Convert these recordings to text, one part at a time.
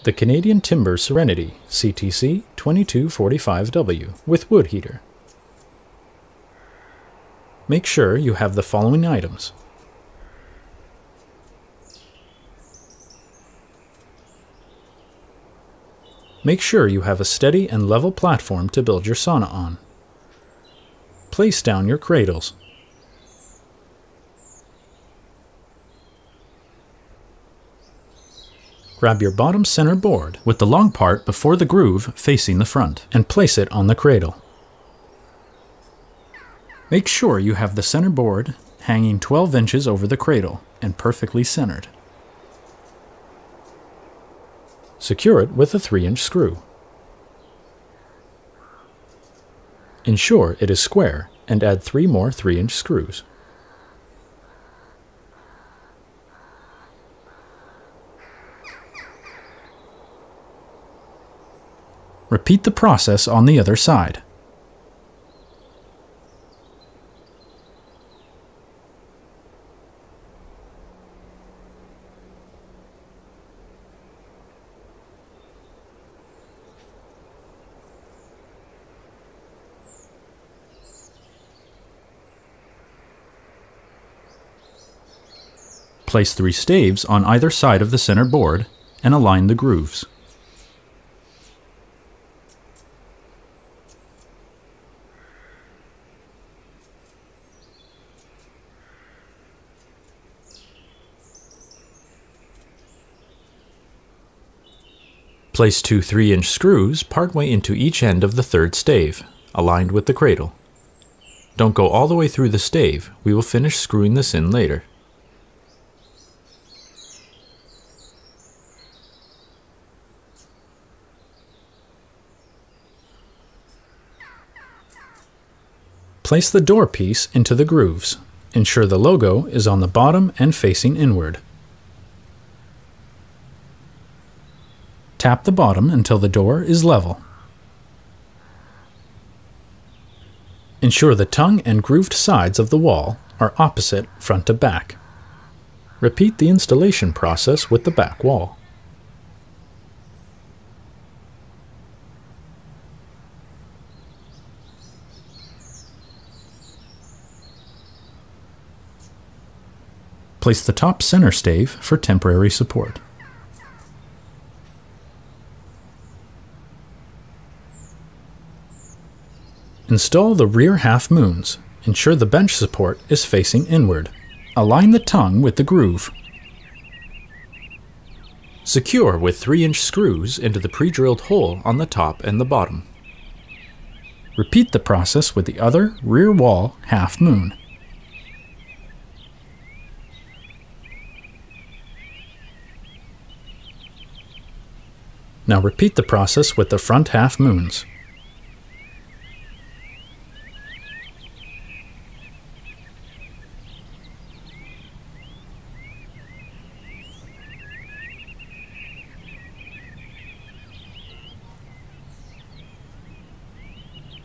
The Canadian Timber Serenity CTC 2245W with wood heater. Make sure you have the following items: make sure you have a steady and level platform to build your sauna on. Place down your cradles. Grab your bottom center board with the long part before the groove facing the front and place it on the cradle. Make sure you have the center board hanging 12 inches over the cradle and perfectly centered. Secure it with a 3-inch screw. Ensure it is square and add 3 more 3-inch screws. Repeat the process on the other side. Place 3 staves on either side of the center board and align the grooves. Place 2 3-inch screws partway into each end of the third stave, aligned with the cradle. Don't go all the way through the stave, we will finish screwing this in later. Place the door piece into the grooves. Ensure the logo is on the bottom and facing inward. Tap the bottom until the door is level. Ensure the tongue and grooved sides of the wall are opposite front to back. Repeat the installation process with the back wall. Place the top center stave for temporary support. Install the rear half moons. Ensure the bench support is facing inward. Align the tongue with the groove. Secure with 3-inch screws into the pre-drilled hole on the top and the bottom. Repeat the process with the other rear wall half moon. Now repeat the process with the front half moons.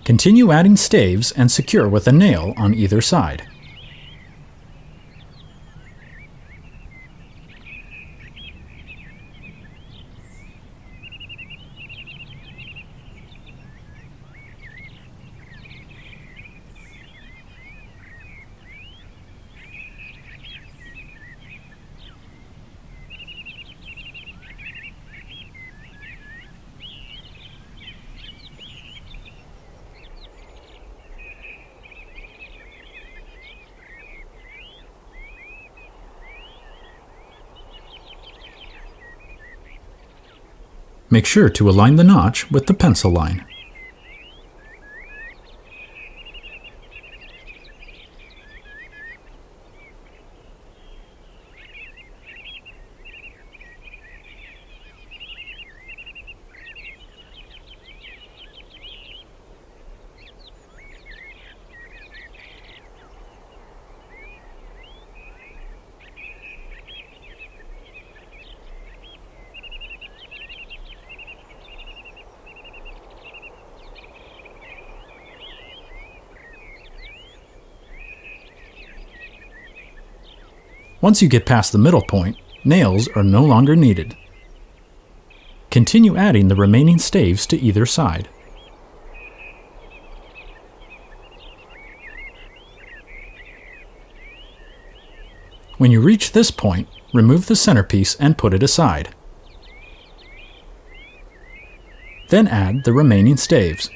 Continue adding staves and secure with a nail on either side. Make sure to align the notch with the pencil line. Once you get past the middle point, nails are no longer needed. Continue adding the remaining staves to either side. When you reach this point, remove the centerpiece and put it aside. Then add the remaining staves.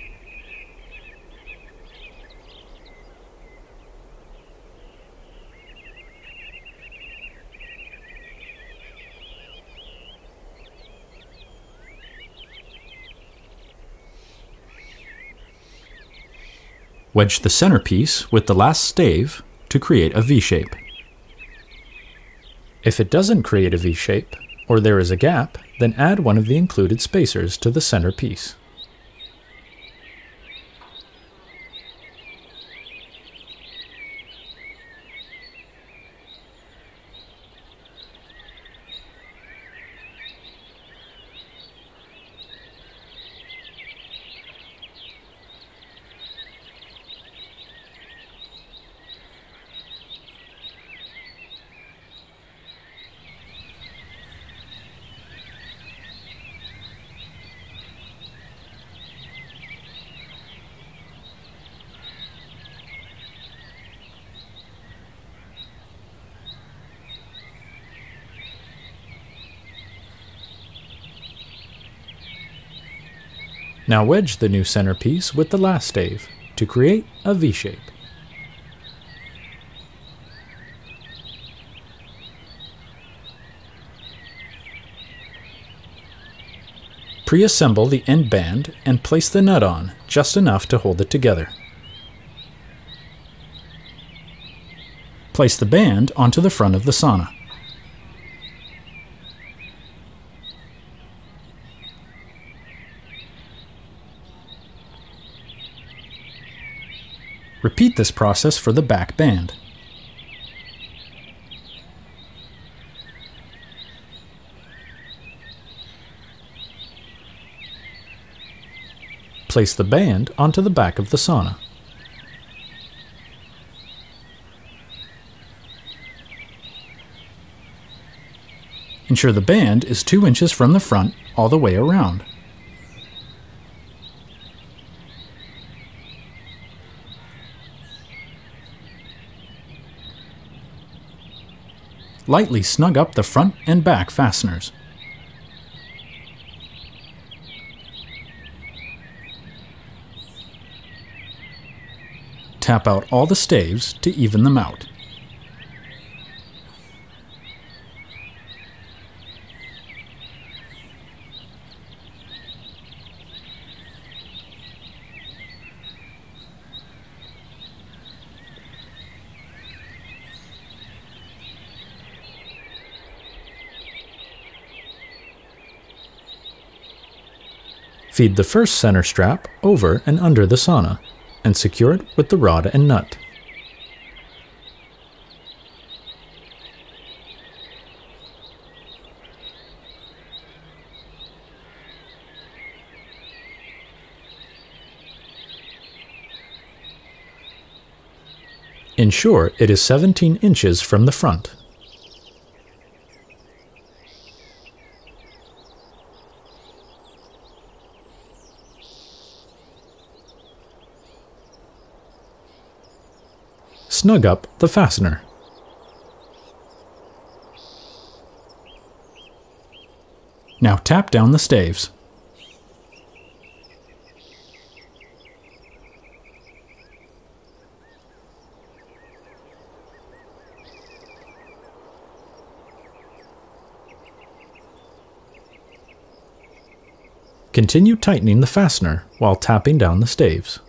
Wedge the centerpiece with the last stave to create a V-shape. If it doesn't create a V-shape, or there is a gap, then add one of the included spacers to the centerpiece. Now wedge the new centerpiece with the last stave to create a V-shape. Pre-assemble the end band and place the nut on, just enough to hold it together. Place the band onto the front of the sauna. Repeat this process for the back band. Place the band onto the back of the sauna. Ensure the band is 2 inches from the front all the way around. Lightly snug up the front and back fasteners. Tap out all the staves to even them out. Feed the first center strap over and under the sauna, and secure it with the rod and nut. Ensure it is 17 inches from the front. Snug up the fastener. Now tap down the staves. Continue tightening the fastener while tapping down the staves.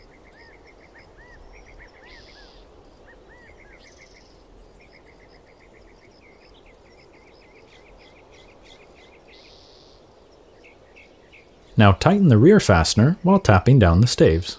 Now tighten the rear fastener while tapping down the staves.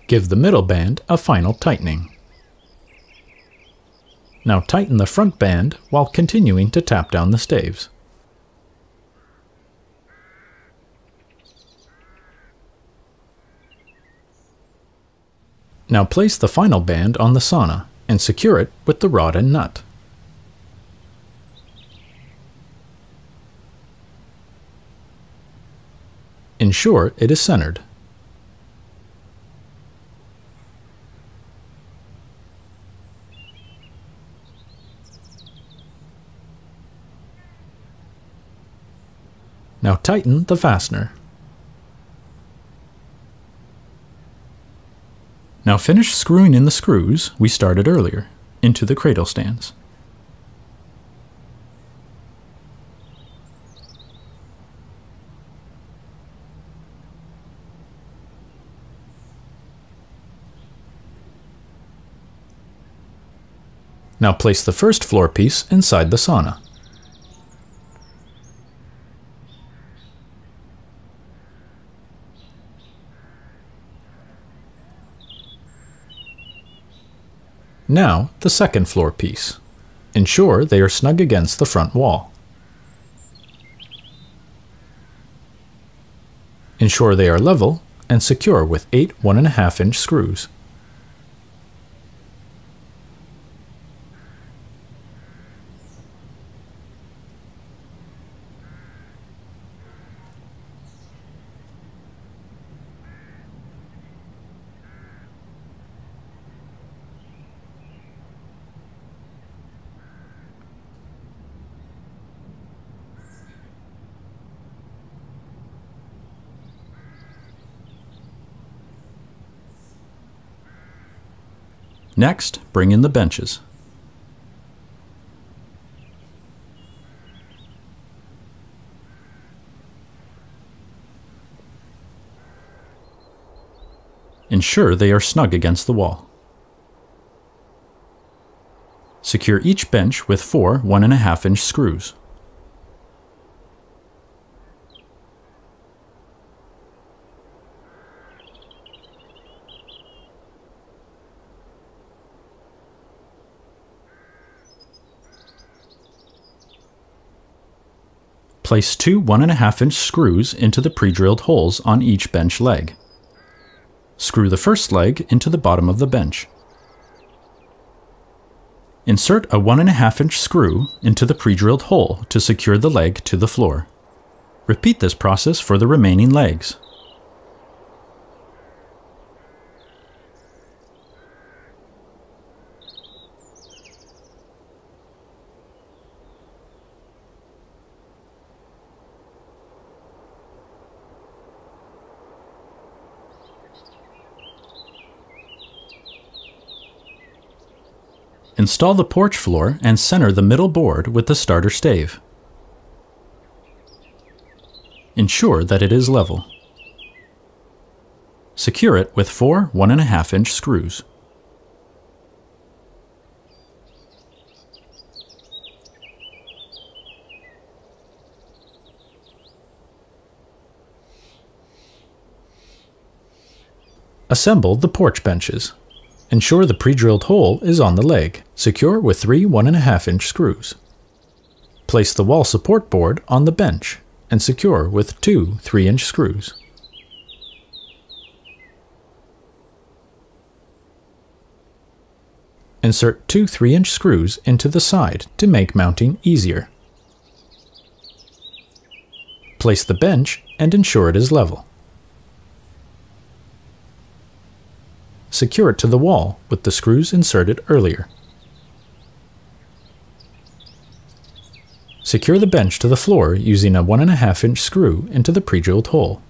Give the middle band a final tightening. Now tighten the front band while continuing to tap down the staves. Now place the final band on the sauna and secure it with the rod and nut. Ensure it is centered. Now tighten the fastener. Now finish screwing in the screws we started earlier into the cradle stands. Now place the first floor piece inside the sauna. Now the second floor piece. Ensure they are snug against the front wall. Ensure they are level and secure with 8 1.5-inch screws. Next, bring in the benches. Ensure they are snug against the wall. Secure each bench with 4 1.5-inch screws. Place 2 1.5-inch screws into the pre-drilled holes on each bench leg. Screw the first leg into the bottom of the bench. Insert a 1.5-inch screw into the pre-drilled hole to secure the leg to the floor. Repeat this process for the remaining legs. Install the porch floor and center the middle board with the starter stave. Ensure that it is level. Secure it with 4 1.5-inch screws. Assemble the porch benches. Ensure the pre-drilled hole is on the leg. Secure with 3 1.5-inch screws. Place the wall support board on the bench and secure with 2 3-inch screws. Insert 2 3-inch screws into the side to make mounting easier. Place the bench and ensure it is level. Secure it to the wall with the screws inserted earlier. Secure the bench to the floor using a 1.5-inch screw into the pre-drilled hole,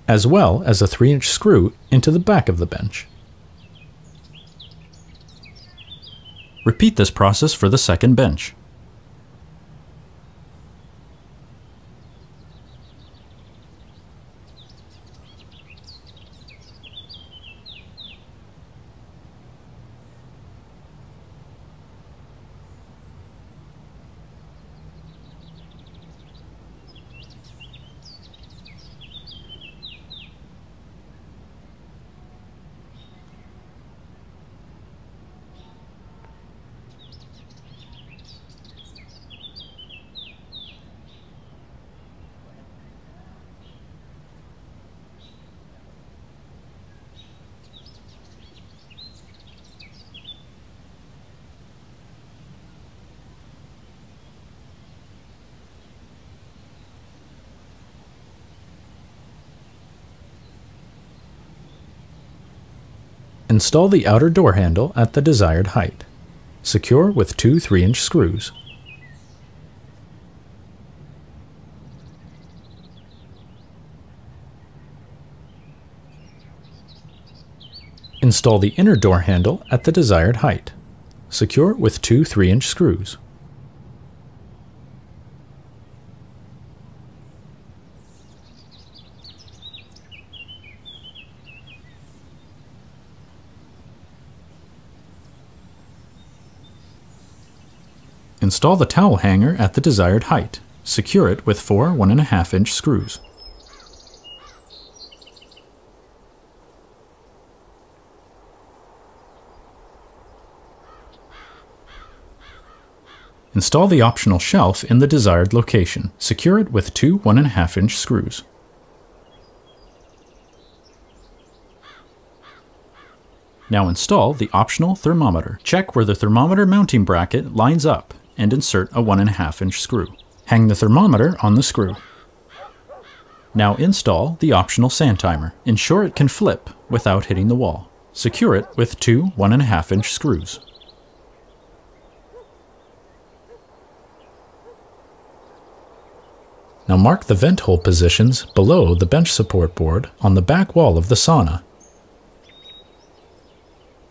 as well as a 3-inch screw into the back of the bench. Repeat this process for the second bench. Install the outer door handle at the desired height. Secure with two 3-inch screws. Install the inner door handle at the desired height. Secure with two 3-inch screws. Install the towel hanger at the desired height. Secure it with four 1.5-inch screws. Install the optional shelf in the desired location. Secure it with two 1.5-inch screws. Now install the optional thermometer. Check where the thermometer mounting bracket lines up and insert a 1.5-inch screw. Hang the thermometer on the screw. Now install the optional sand timer. Ensure it can flip without hitting the wall. Secure it with two 1.5-inch screws. Now mark the vent hole positions below the bench support board on the back wall of the sauna.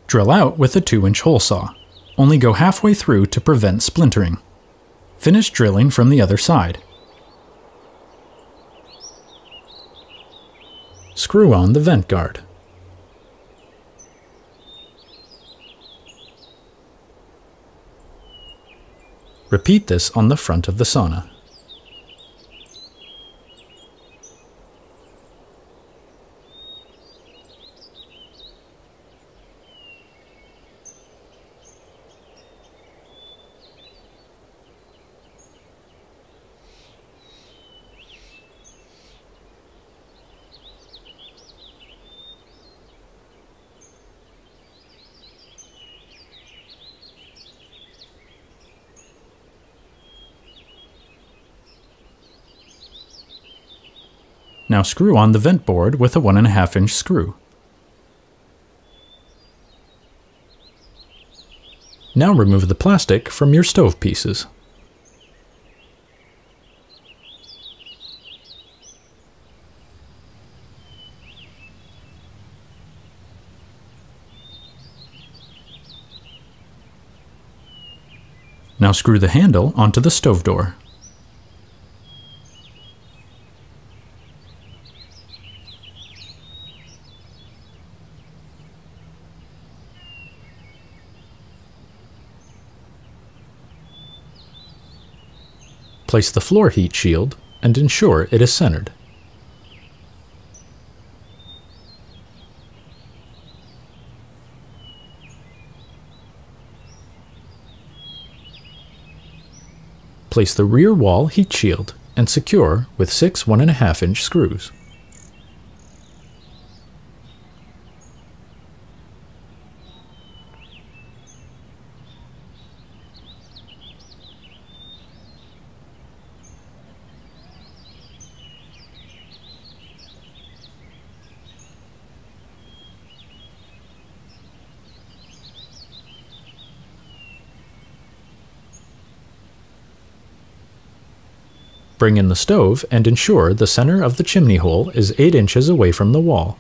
Drill out with a 2-inch hole saw. Only go halfway through to prevent splintering. Finish drilling from the other side. Screw on the vent guard. Repeat this on the front of the sauna. Now screw on the vent board with a 1.5-inch screw. Now remove the plastic from your stove pieces. Now screw the handle onto the stove door. Place the floor heat shield and ensure it is centered. Place the rear wall heat shield and secure with 6 1.5-inch screws. Bring in the stove and ensure the center of the chimney hole is 8 inches away from the wall.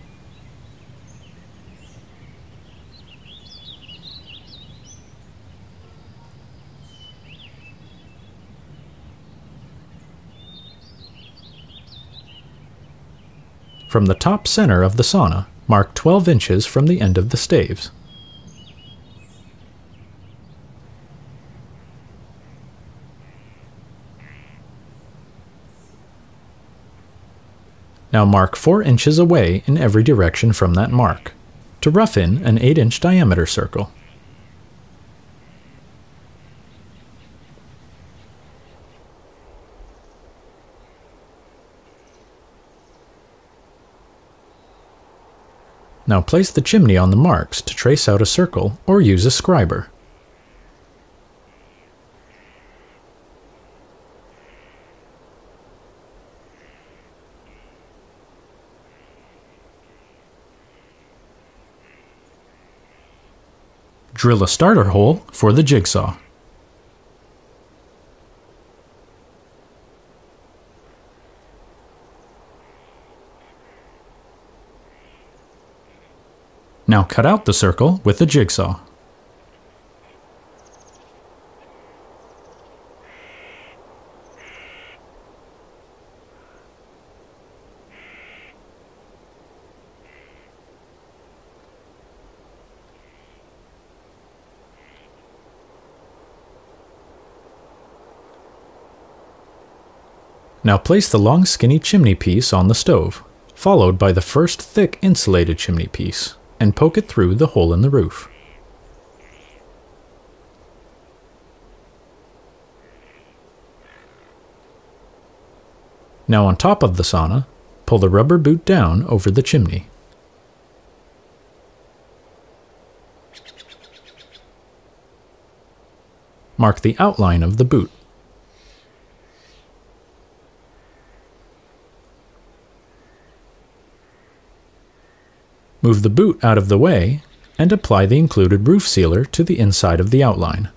From the top center of the sauna, mark 12 inches from the end of the staves. Now mark 4 inches away in every direction from that mark, to rough in an 8-inch diameter circle. Now place the chimney on the marks to trace out a circle or use a scriber. Drill a starter hole for the jigsaw. Now cut out the circle with the jigsaw. Now place the long skinny chimney piece on the stove, followed by the first thick insulated chimney piece, and poke it through the hole in the roof. Now on top of the sauna, pull the rubber boot down over the chimney. Mark the outline of the boot. Move the boot out of the way and apply the included roof sealer to the inside of the outline.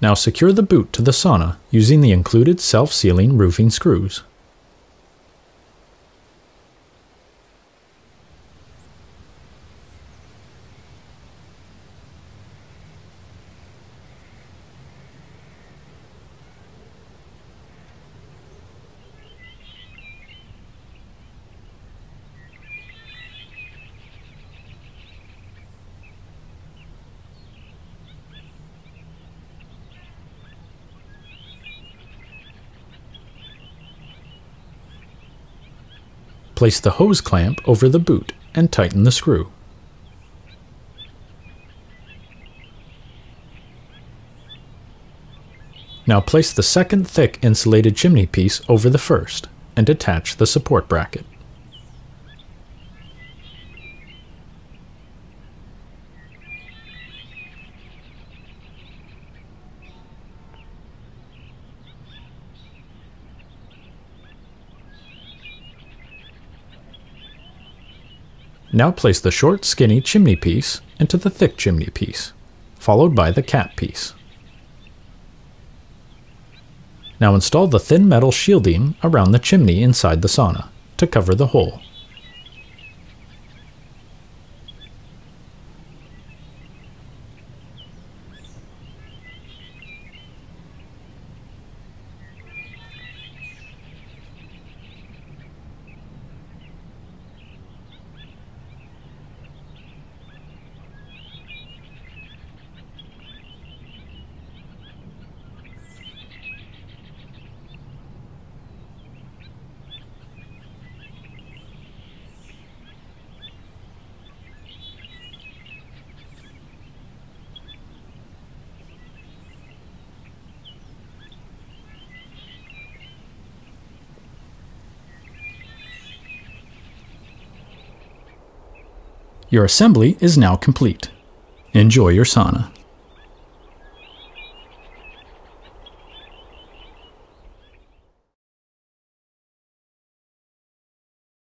Now secure the boot to the sauna using the included self-sealing roofing screws. Place the hose clamp over the boot and tighten the screw. Now place the second thick insulated chimney piece over the first and attach the support bracket. Now place the short, skinny chimney piece into the thick chimney piece, followed by the cap piece. Now install the thin metal shielding around the chimney inside the sauna to cover the hole. Your assembly is now complete. Enjoy your sauna.